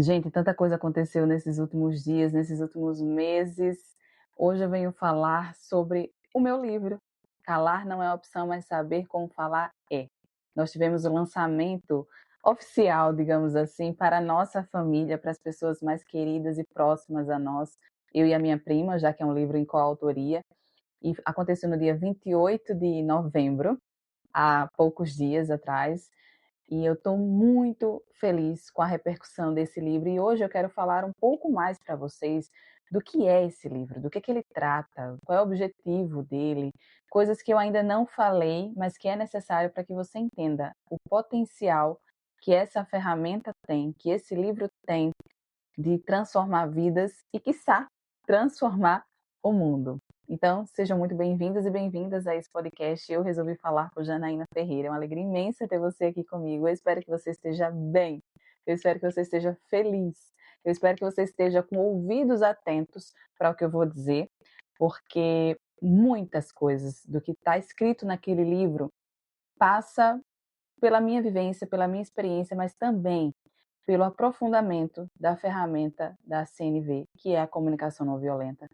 Gente, tanta coisa aconteceu nesses últimos dias, nesses últimos meses. Hoje eu venho falar sobre o meu livro. Calar não é opção, mas saber como falar é. Nós tivemos o lançamento oficial, digamos assim, para a nossa família, para as pessoas mais queridas e próximas a nós, eu e a minha prima, já que é um livro em coautoria, e aconteceu no dia 28 de novembro, há poucos dias atrás. E eu estou muito feliz com a repercussão desse livro. E hoje eu quero falar um pouco mais para vocês do que é esse livro, do que ele trata, qual é o objetivo dele, coisas que eu ainda não falei, mas que é necessário para que você entenda o potencial que essa ferramenta tem, que esse livro tem de transformar vidas e, quiçá, transformar o mundo. Então, sejam muito bem-vindos e bem-vindas a esse podcast. Eu resolvi falar com Janaína Ferreira. É uma alegria imensa ter você aqui comigo. Eu espero que você esteja bem. Eu espero que você esteja feliz. Eu espero que você esteja com ouvidos atentos para o que eu vou dizer, porque muitas coisas do que está escrito naquele livro passa pela minha vivência, pela minha experiência, mas também pelo aprofundamento da ferramenta da CNV, que é a comunicação não violenta.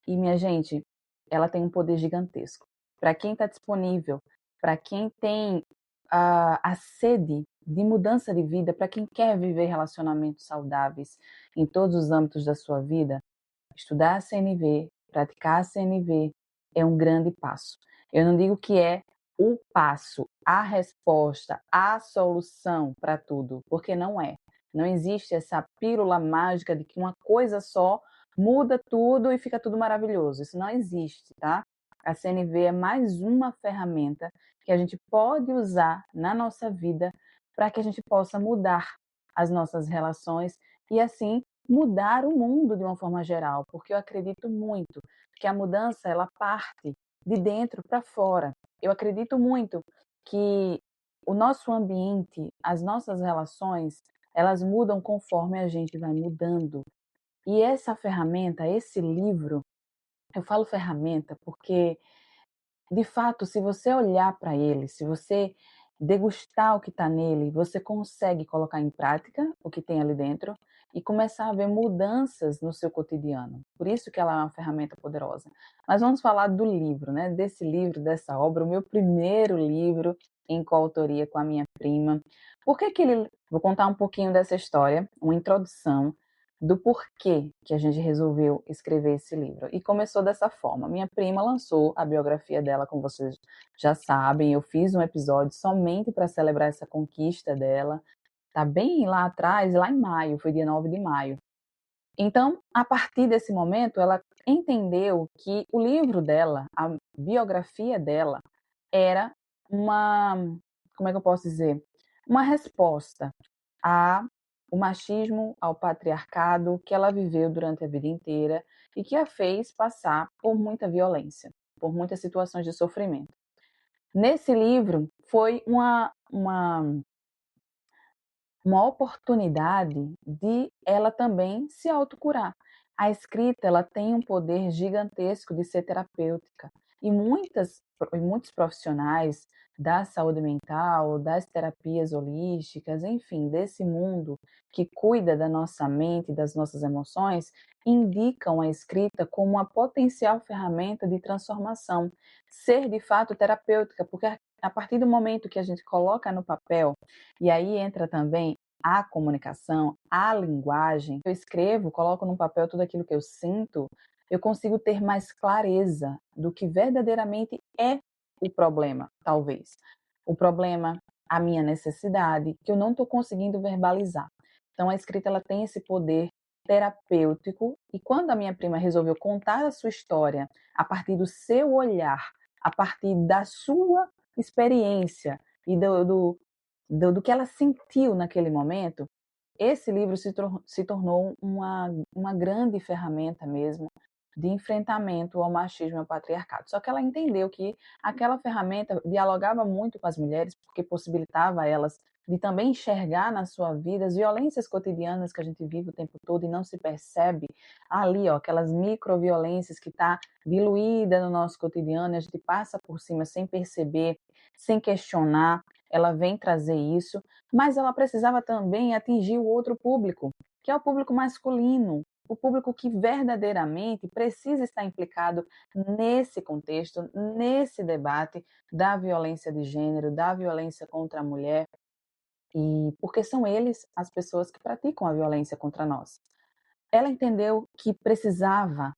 E, minha gente, ela tem um poder gigantesco. Para quem está disponível, para quem tem a sede de mudança de vida, para quem quer viver relacionamentos saudáveis em todos os âmbitos da sua vida, estudar a CNV, praticar a CNV é um grande passo. Eu não digo que é o passo, a resposta, a solução para tudo, porque não é. Não existe essa pílula mágica de que uma coisa só muda tudo e fica tudo maravilhoso. Isso não existe, tá? A CNV é mais uma ferramenta que a gente pode usar na nossa vida para que a gente possa mudar as nossas relações e assim mudar o mundo de uma forma geral, porque eu acredito muito que a mudança ela parte de dentro para fora. Eu acredito muito que o nosso ambiente, as nossas relações, elas mudam conforme a gente vai mudando. E essa ferramenta, esse livro, eu falo ferramenta porque de fato, se você olhar para ele, se você degustar o que está nele, você consegue colocar em prática o que tem ali dentro e começar a ver mudanças no seu cotidiano. Por isso que ela é uma ferramenta poderosa. Mas vamos falar do livro, né? Desse livro, dessa obra, o meu primeiro livro em coautoria com a minha prima. Por que que ele... Vou contar um pouquinho dessa história, uma introdução do porquê que a gente resolveu escrever esse livro. E começou dessa forma. Minha prima lançou a biografia dela, como vocês já sabem. Eu fiz um episódio somente para celebrar essa conquista dela. Tá bem lá atrás, lá em maio, foi dia 9 de maio. Então, a partir desse momento, ela entendeu que o livro dela, a biografia dela, era uma, como é que eu posso dizer? Uma resposta a o machismo, ao patriarcado que ela viveu durante a vida inteira e que a fez passar por muita violência, por muitas situações de sofrimento. Nesse livro foi uma oportunidade de ela também se autocurar. A escrita ela tem um poder gigantesco de ser terapêutica e muitos profissionais da saúde mental, das terapias holísticas, enfim, desse mundo que cuida da nossa mente, das nossas emoções, indicam a escrita como uma potencial ferramenta de transformação, ser de fato terapêutica, porque a partir do momento que a gente coloca no papel, e aí entra também a comunicação, a linguagem. Eu escrevo, coloco num papel tudo aquilo que eu sinto, eu consigo ter mais clareza do que verdadeiramente é o problema, talvez. O problema, a minha necessidade, que eu não estou conseguindo verbalizar. Então, a escrita ela tem esse poder terapêutico e quando a minha prima resolveu contar a sua história a partir do seu olhar, a partir da sua experiência e do que ela sentiu naquele momento, esse livro se tornou uma grande ferramenta mesmo de enfrentamento ao machismo e ao patriarcado. Só que ela entendeu que aquela ferramenta dialogava muito com as mulheres, porque possibilitava a elas de também enxergar na sua vida as violências cotidianas que a gente vive o tempo todo e não se percebe ali, ó, aquelas microviolências que está diluída no nosso cotidiano, e a gente passa por cima sem perceber, sem questionar. Ela vem trazer isso, mas ela precisava também atingir o outro público, que é o público masculino, o público que verdadeiramente precisa estar implicado nesse contexto, nesse debate da violência de gênero, da violência contra a mulher, e porque são eles as pessoas que praticam a violência contra nós. Ela entendeu que precisava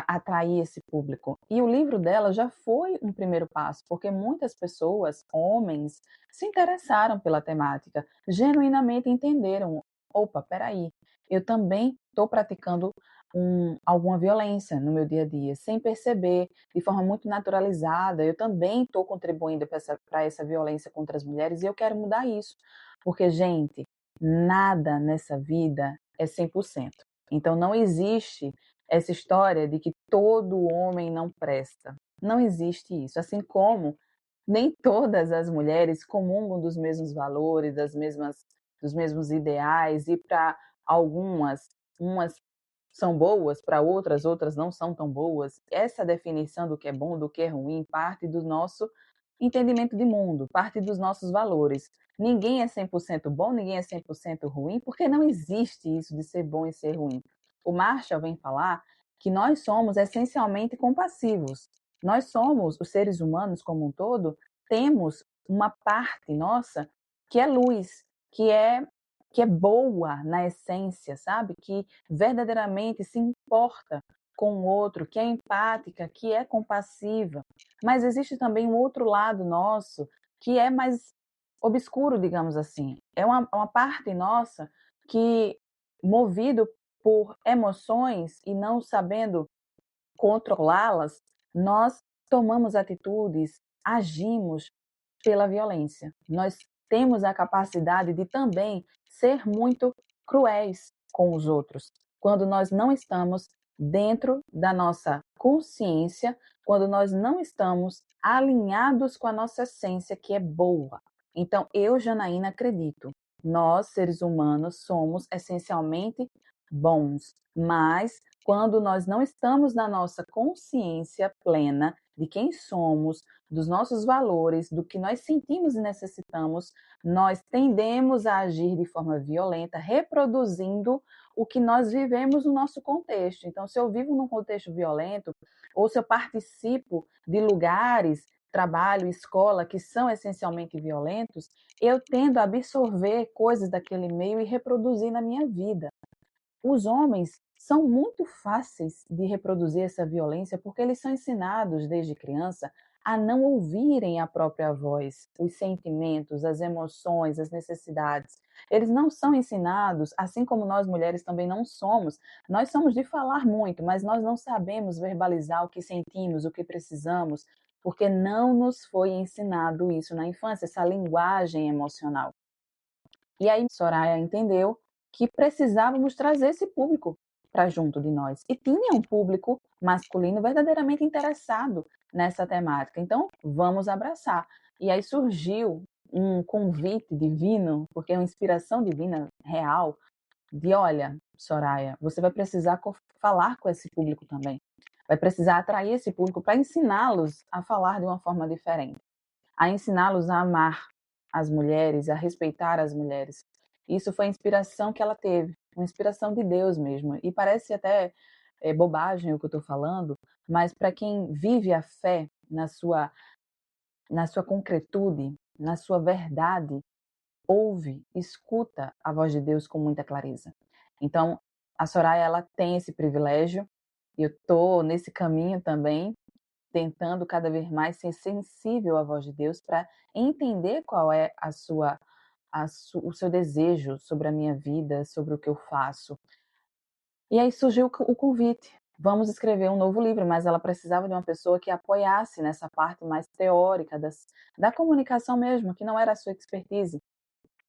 atrair esse público. E o livro dela já foi um primeiro passo, porque muitas pessoas, homens, se interessaram pela temática, genuinamente entenderam: opa, peraí, eu também estou praticando alguma violência no meu dia a dia, sem perceber, de forma muito naturalizada, eu também estou contribuindo para essa violência contra as mulheres e eu quero mudar isso. Porque, gente, nada nessa vida é 100%. Então não existe essa história de que todo homem não presta. Não existe isso. Assim como nem todas as mulheres comungam dos mesmos valores, dos mesmos ideais, e para algumas, umas são boas, para outras, outras não são tão boas. Essa definição do que é bom, do que é ruim, parte do nosso entendimento de mundo, parte dos nossos valores. Ninguém é 100% bom, ninguém é 100% ruim, porque não existe isso de ser bom e ser ruim. O Marshall vem falar que nós somos essencialmente compassivos. Nós somos, os seres humanos como um todo, temos uma parte nossa que é luz, que é boa na essência, sabe? Que verdadeiramente se importa com o outro, que é empática, que é compassiva. Mas existe também um outro lado nosso que é mais obscuro, digamos assim. É uma parte nossa que, movido por emoções e não sabendo controlá-las, nós tomamos atitudes, agimos pela violência. Nós temos a capacidade de também ser muito cruéis com os outros, quando nós não estamos dentro da nossa consciência, quando nós não estamos alinhados com a nossa essência, que é boa. Então, eu, Janaína, acredito, nós, seres humanos, somos essencialmente bons, mas quando nós não estamos na nossa consciência plena de quem somos, dos nossos valores, do que nós sentimos e necessitamos, nós tendemos a agir de forma violenta, reproduzindo o que nós vivemos no nosso contexto. Então, se eu vivo num contexto violento, ou se eu participo de lugares, trabalho, escola, que são essencialmente violentos, eu tendo a absorver coisas daquele meio e reproduzir na minha vida. Os homens são muito fáceis de reproduzir essa violência porque eles são ensinados desde criança a não ouvirem a própria voz, os sentimentos, as emoções, as necessidades. Eles não são ensinados, assim como nós mulheres também não somos. Nós somos de falar muito, mas nós não sabemos verbalizar o que sentimos, o que precisamos, porque não nos foi ensinado isso na infância, essa linguagem emocional. E aí Soraya entendeu que precisávamos trazer esse público para junto de nós. E tinha um público masculino verdadeiramente interessado nessa temática. Então, vamos abraçar. E aí surgiu um convite divino, porque é uma inspiração divina real, de olha, Soraya, você vai precisar falar com esse público também. Vai precisar atrair esse público para ensiná-los a falar de uma forma diferente, a ensiná-los a amar as mulheres, a respeitar as mulheres. Isso foi a inspiração que ela teve, uma inspiração de Deus mesmo. E parece até bobagem o que eu estou falando, mas para quem vive a fé na sua concretude, na sua verdade, ouve, escuta a voz de Deus com muita clareza. Então, a Soraya, ela tem esse privilégio, e eu estou nesse caminho também, tentando cada vez mais ser sensível à voz de Deus para entender qual é o seu desejo sobre a minha vida, sobre o que eu faço. E aí surgiu o convite. Vamos escrever um novo livro, mas ela precisava de uma pessoa que apoiasse nessa parte mais teórica da comunicação mesmo, que não era a sua expertise.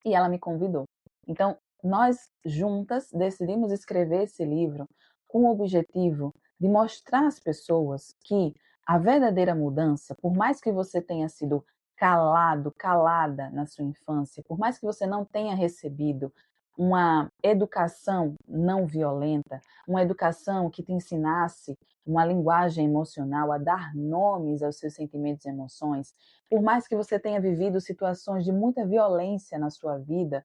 E ela me convidou. Então, nós juntas decidimos escrever esse livro com o objetivo de mostrar às pessoas que a verdadeira mudança, por mais que você tenha sido calado, calada na sua infância, por mais que você não tenha recebido uma educação não violenta, uma educação que te ensinasse uma linguagem emocional, a dar nomes aos seus sentimentos e emoções, por mais que você tenha vivido situações de muita violência na sua vida,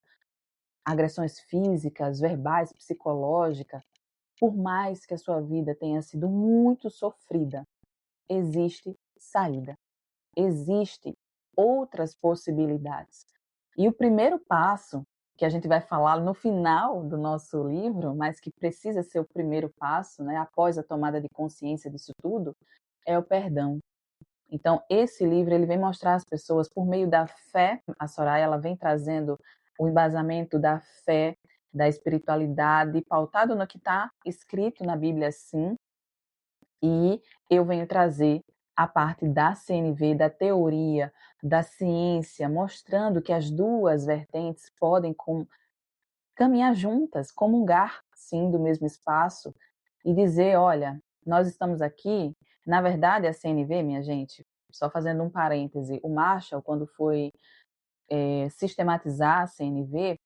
agressões físicas, verbais, psicológicas, por mais que a sua vida tenha sido muito sofrida, existe saída, existe outras possibilidades. E o primeiro passo, que a gente vai falar no final do nosso livro, mas que precisa ser o primeiro passo, né, após a tomada de consciência disso tudo, é o perdão. Então, esse livro ele vem mostrar às pessoas por meio da fé. A Soraya ela vem trazendo o embasamento da fé, da espiritualidade, pautado no que está escrito na Bíblia, sim. E eu venho trazer a parte da CNV, da teoria, da ciência, mostrando que as duas vertentes podem caminhar juntas, comungar, sim, do mesmo espaço e dizer, olha, nós estamos aqui, na verdade a CNV, minha gente, só fazendo um parêntese, o Marshall, quando foi sistematizar a CNV,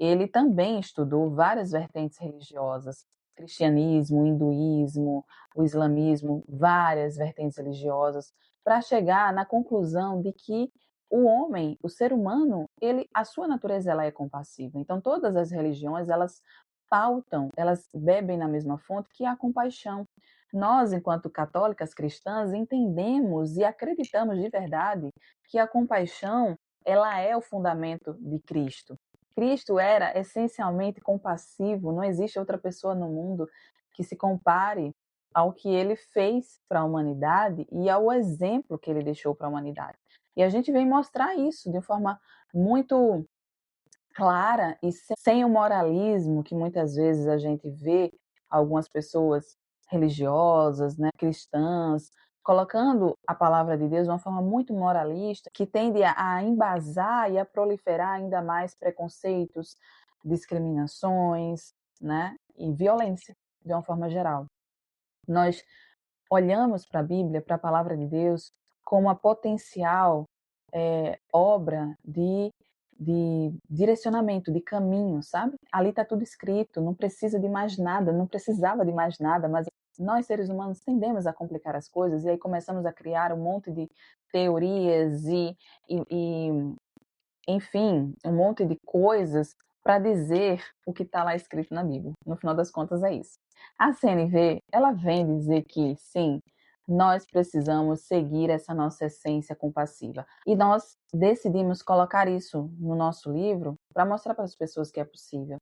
ele também estudou várias vertentes religiosas, cristianismo, hinduísmo, o islamismo, várias vertentes religiosas, para chegar na conclusão de que o homem, o ser humano, a sua natureza ela é compassiva. Então todas as religiões, elas pautam, elas bebem na mesma fonte que é a compaixão. Nós, enquanto católicas cristãs, entendemos e acreditamos de verdade que a compaixão ela é o fundamento de Cristo. Cristo era essencialmente compassivo, não existe outra pessoa no mundo que se compare ao que ele fez para a humanidade e ao exemplo que ele deixou para a humanidade. E a gente vem mostrar isso de forma muito clara e sem o moralismo que muitas vezes a gente vê algumas pessoas religiosas, né, cristãs, colocando a palavra de Deus de uma forma muito moralista, que tende a embasar e a proliferar ainda mais preconceitos, discriminações, né, e violência de uma forma geral. Nós olhamos para a Bíblia, para a palavra de Deus, como a potencial obra de direcionamento, de caminho, sabe? Ali está tudo escrito, não precisa de mais nada, não precisava de mais nada, mas nós seres humanos tendemos a complicar as coisas e aí começamos a criar um monte de teorias e enfim, um monte de coisas para dizer o que está lá escrito na Bíblia. No final das contas, é isso. A CNV, ela vem dizer que, sim, nós precisamos seguir essa nossa essência compassiva. E nós decidimos colocar isso no nosso livro para mostrar para as pessoas que é possível.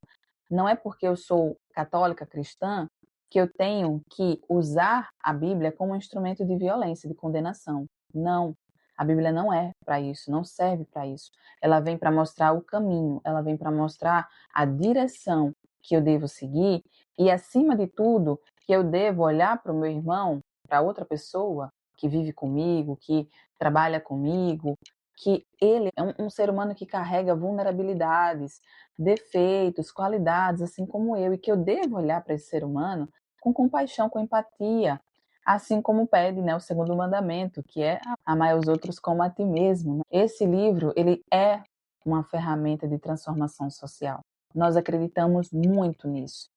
Não é porque eu sou católica cristã que eu tenho que usar a Bíblia como um instrumento de violência, de condenação. Não. A Bíblia não é para isso, não serve para isso. Ela vem para mostrar o caminho, ela vem para mostrar a direção que eu devo seguir e, acima de tudo, que eu devo olhar para o meu irmão, para outra pessoa que vive comigo, que trabalha comigo, que ele é um ser humano que carrega vulnerabilidades, defeitos, qualidades, assim como eu, e que eu devo olhar para esse ser humano com compaixão, com empatia, assim como pede, né, o segundo mandamento, que é amar os outros como a ti mesmo. Né? Esse livro, ele é uma ferramenta de transformação social. Nós acreditamos muito nisso.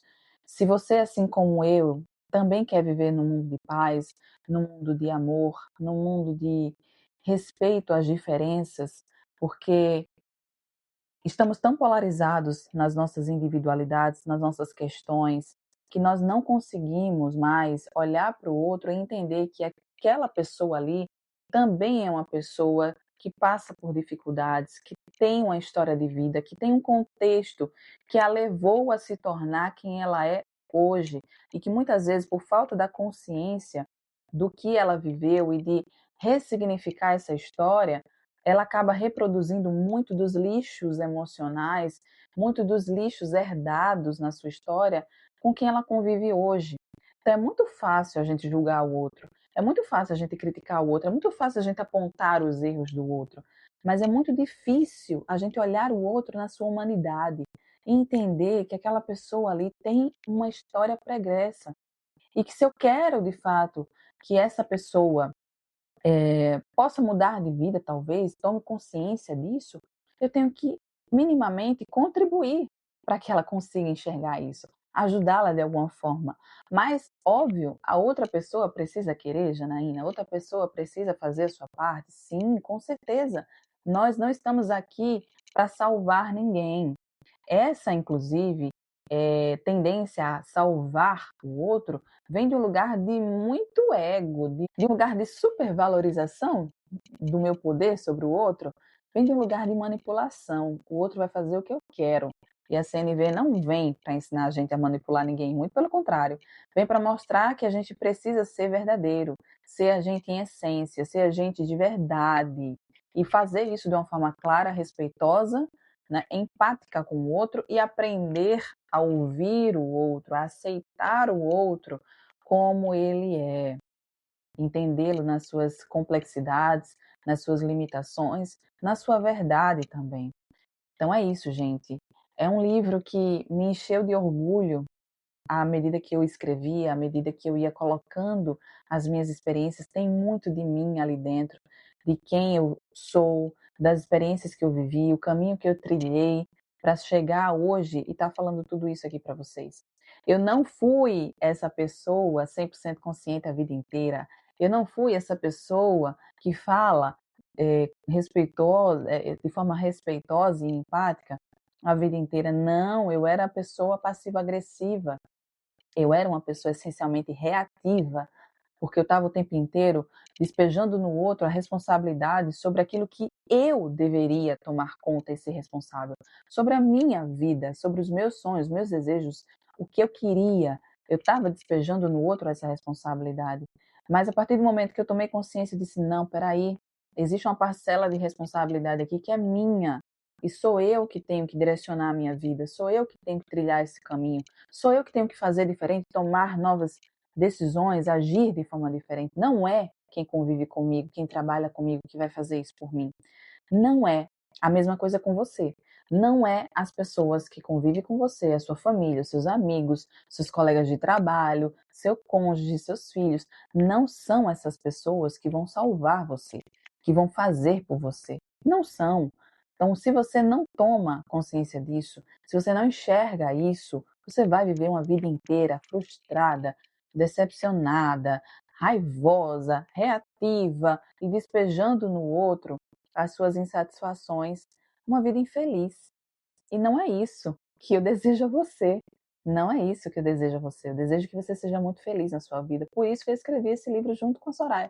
Se você, assim como eu, também quer viver num mundo de paz, num mundo de amor, num mundo de respeito às diferenças, porque estamos tão polarizados nas nossas individualidades, nas nossas questões, que nós não conseguimos mais olhar para o outro e entender que aquela pessoa ali também é uma pessoa que passa por dificuldades, que tem uma história de vida, que tem um contexto que a levou a se tornar quem ela é hoje e que muitas vezes, por falta da consciência do que ela viveu e de ressignificar essa história, ela acaba reproduzindo muito dos lixos emocionais, muito dos lixos herdados na sua história com quem ela convive hoje. Então é muito fácil a gente julgar o outro, é muito fácil a gente criticar o outro, é muito fácil a gente apontar os erros do outro, mas é muito difícil a gente olhar o outro na sua humanidade e entender que aquela pessoa ali tem uma história pregressa e que se eu quero de fato que essa pessoa possa mudar de vida, talvez, tome consciência disso, eu tenho que minimamente contribuir para que ela consiga enxergar isso, ajudá-la de alguma forma. Mas, óbvio, a outra pessoa precisa querer, Janaína, a outra pessoa precisa fazer a sua parte, sim, com certeza. Nós não estamos aqui para salvar ninguém. Essa, inclusive, tendência a salvar o outro vem de um lugar de muito ego, de um lugar de supervalorização do meu poder sobre o outro, vem de um lugar de manipulação. O outro vai fazer o que eu quero. E a CNV não vem para ensinar a gente a manipular ninguém, muito pelo contrário. Vem para mostrar que a gente precisa ser verdadeiro, ser a gente em essência, ser a gente de verdade. E fazer isso de uma forma clara, respeitosa, né, empática com o outro e aprender a ouvir o outro, a aceitar o outro como ele é, entendê-lo nas suas complexidades, nas suas limitações, na sua verdade também. Então é isso, gente. É um livro que me encheu de orgulho à medida que eu escrevia, à medida que eu ia colocando as minhas experiências, tem muito de mim ali dentro, de quem eu sou, das experiências que eu vivi, o caminho que eu trilhei para chegar hoje e estar falando tudo isso aqui para vocês. Eu não fui essa pessoa 100% consciente a vida inteira. Eu não fui essa pessoa que fala de forma respeitosa e empática a vida inteira. Não, eu era a pessoa passiva-agressiva. Eu era uma pessoa essencialmente reativa, porque eu estava o tempo inteiro despejando no outro a responsabilidade sobre aquilo que eu deveria tomar conta e ser responsável, sobre a minha vida, sobre os meus sonhos, meus desejos, o que eu queria. Eu estava despejando no outro essa responsabilidade. Mas a partir do momento que eu tomei consciência e disse: não, peraí, existe uma parcela de responsabilidade aqui que é minha. E sou eu que tenho que direcionar a minha vida, sou eu que tenho que trilhar esse caminho, sou eu que tenho que fazer diferente, tomar novas decisões, agir de forma diferente. Não é quem convive comigo, quem trabalha comigo que vai fazer isso por mim. Não é a mesma coisa com você. Não é as pessoas que convivem com você, a sua família, os seus amigos, seus colegas de trabalho, seu cônjuge, seus filhos. Não são essas pessoas que vão salvar você, que vão fazer por você. Não são. Então, se você não toma consciência disso, se você não enxerga isso, você vai viver uma vida inteira frustrada, decepcionada, raivosa, reativa e despejando no outro as suas insatisfações, uma vida infeliz. E não é isso que eu desejo a você. Não é isso que eu desejo a você. Eu desejo que você seja muito feliz na sua vida. Por isso que eu escrevi esse livro junto com a Soraya.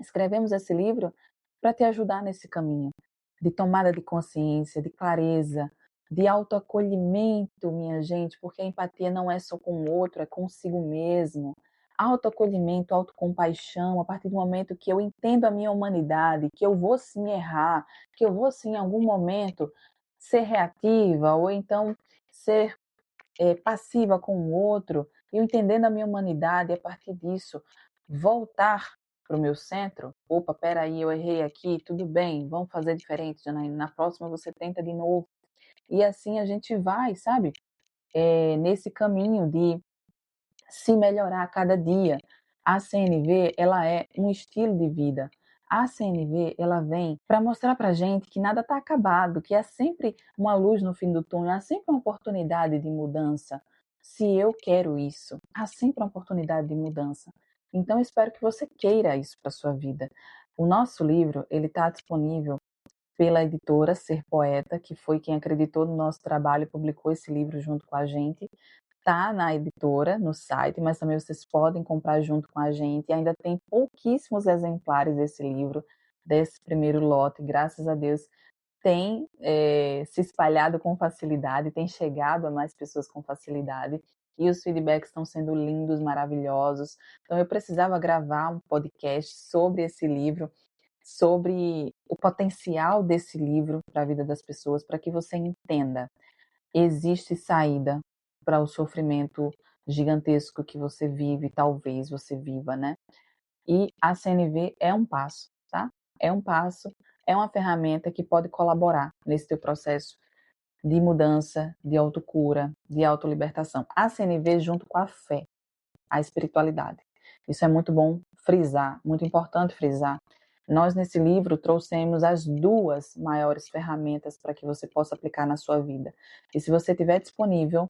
Escrevemos esse livro para te ajudar nesse caminho de tomada de consciência, de clareza, de autoacolhimento, minha gente, porque a empatia não é só com o outro, é consigo mesmo. Autoacolhimento, autocompaixão, a partir do momento que eu entendo a minha humanidade, que eu vou sim errar, que eu vou sim em algum momento ser reativa ou então ser passiva com o outro, eu entendendo a minha humanidade, e a partir disso, voltar para o meu centro. Opa, peraí, eu errei aqui, tudo bem, vamos fazer diferente, Janaína. Na próxima você tenta de novo. E assim a gente vai, sabe? Nesse caminho de se melhorar a cada dia. A CNV, ela é um estilo de vida. A CNV, ela vem para mostrar para gente que nada está acabado, que há sempre uma luz no fim do túnel, há sempre uma oportunidade de mudança. Se eu quero isso, há sempre uma oportunidade de mudança. Então, eu espero que você queira isso para sua vida. O nosso livro, ele está disponível pela editora Ser Poeta, que foi quem acreditou no nosso trabalho e publicou esse livro junto com a gente. Tá na editora, no site, mas também vocês podem comprar junto com a gente. E ainda tem pouquíssimos exemplares desse livro, desse primeiro lote. Graças a Deus, tem se espalhado com facilidade, tem chegado a mais pessoas com facilidade. E os feedbacks estão sendo lindos, maravilhosos. Então, eu precisava gravar um podcast sobre esse livro, sobre o potencial desse livro para a vida das pessoas, para que você entenda. Existe saída para o sofrimento gigantesco que você vive, talvez você viva, né? E a CNV é um passo, tá? É um passo, é uma ferramenta que pode colaborar nesse teu processo de mudança, de autocura, de autolibertação. A CNV junto com a fé, a espiritualidade. Isso é muito bom frisar, muito importante frisar. Nós, nesse livro, trouxemos as duas maiores ferramentas para que você possa aplicar na sua vida. E se você tiver disponível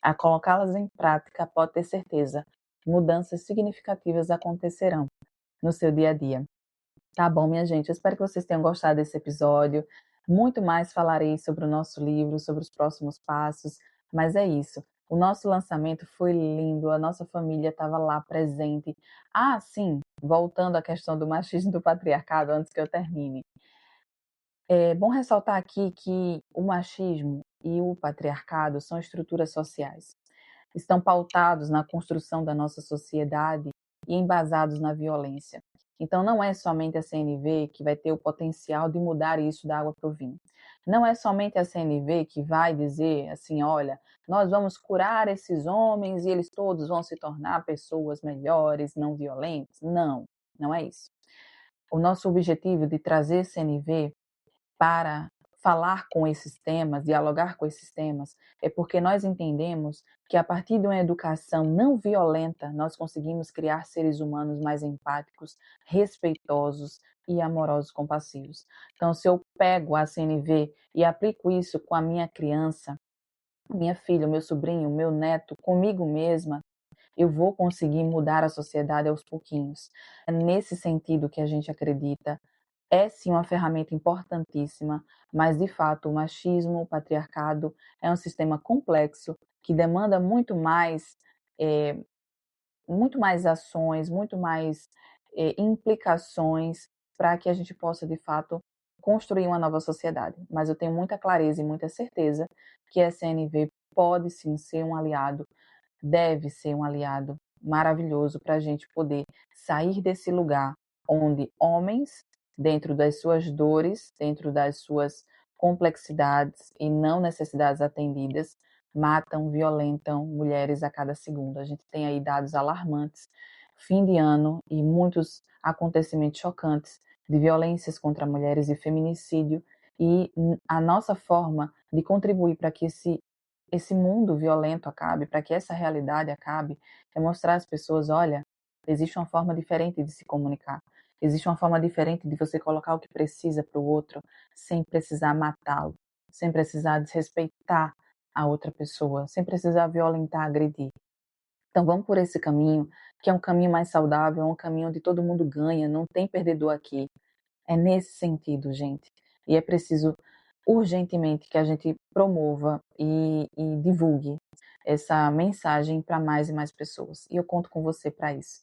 a colocá-las em prática, pode ter certeza, mudanças significativas acontecerão no seu dia a dia. Tá bom, minha gente? Eu espero que vocês tenham gostado desse episódio. Muito mais falarei sobre o nosso livro, sobre os próximos passos, mas é isso. O nosso lançamento foi lindo, a nossa família estava lá presente. Ah, sim, voltando à questão do machismo e do patriarcado, antes que eu termine. É bom ressaltar aqui que o machismo e o patriarcado são estruturas sociais. Estão pautados na construção da nossa sociedade e embasados na violência. Então, não é somente a CNV que vai ter o potencial de mudar isso da água para o vinho. Não é somente a CNV que vai dizer assim: olha, nós vamos curar esses homens e eles todos vão se tornar pessoas melhores, não violentas. Não, não é isso. O nosso objetivo de trazer CNV para falar com esses temas, dialogar com esses temas, é porque nós entendemos que a partir de uma educação não violenta, nós conseguimos criar seres humanos mais empáticos, respeitosos e amorosos compassivos. Então, se eu pego a CNV e aplico isso com a minha criança, minha filha, o meu sobrinho, o meu neto, comigo mesma, eu vou conseguir mudar a sociedade aos pouquinhos. É nesse sentido que a gente acredita, é sim uma ferramenta importantíssima, mas de fato o machismo, o patriarcado é um sistema complexo que demanda eh, muito mais ações, muito mais implicações para que a gente possa de fato construir uma nova sociedade. Mas eu tenho muita clareza e muita certeza que a CNV pode sim ser um aliado, deve ser um aliado maravilhoso para a gente poder sair desse lugar onde homens, dentro das suas dores, dentro das suas complexidades e não necessidades atendidas, matam, violentam mulheres a cada segundo. A gente tem aí dados alarmantes, fim de ano e muitos acontecimentos chocantes de violências contra mulheres e feminicídio, e a nossa forma de contribuir para que esse mundo violento acabe, para que essa realidade acabe, é mostrar às pessoas: olha, existe uma forma diferente de se comunicar, existe uma forma diferente de você colocar o que precisa para o outro, sem precisar matá-lo, sem precisar desrespeitar a outra pessoa, sem precisar violentar, agredir. Então vamos por esse caminho, que é um caminho mais saudável, é um caminho onde todo mundo ganha, não tem perdedor aqui. É nesse sentido, gente. E é preciso urgentemente que a gente promova e divulgue essa mensagem para mais e mais pessoas. E eu conto com você para isso.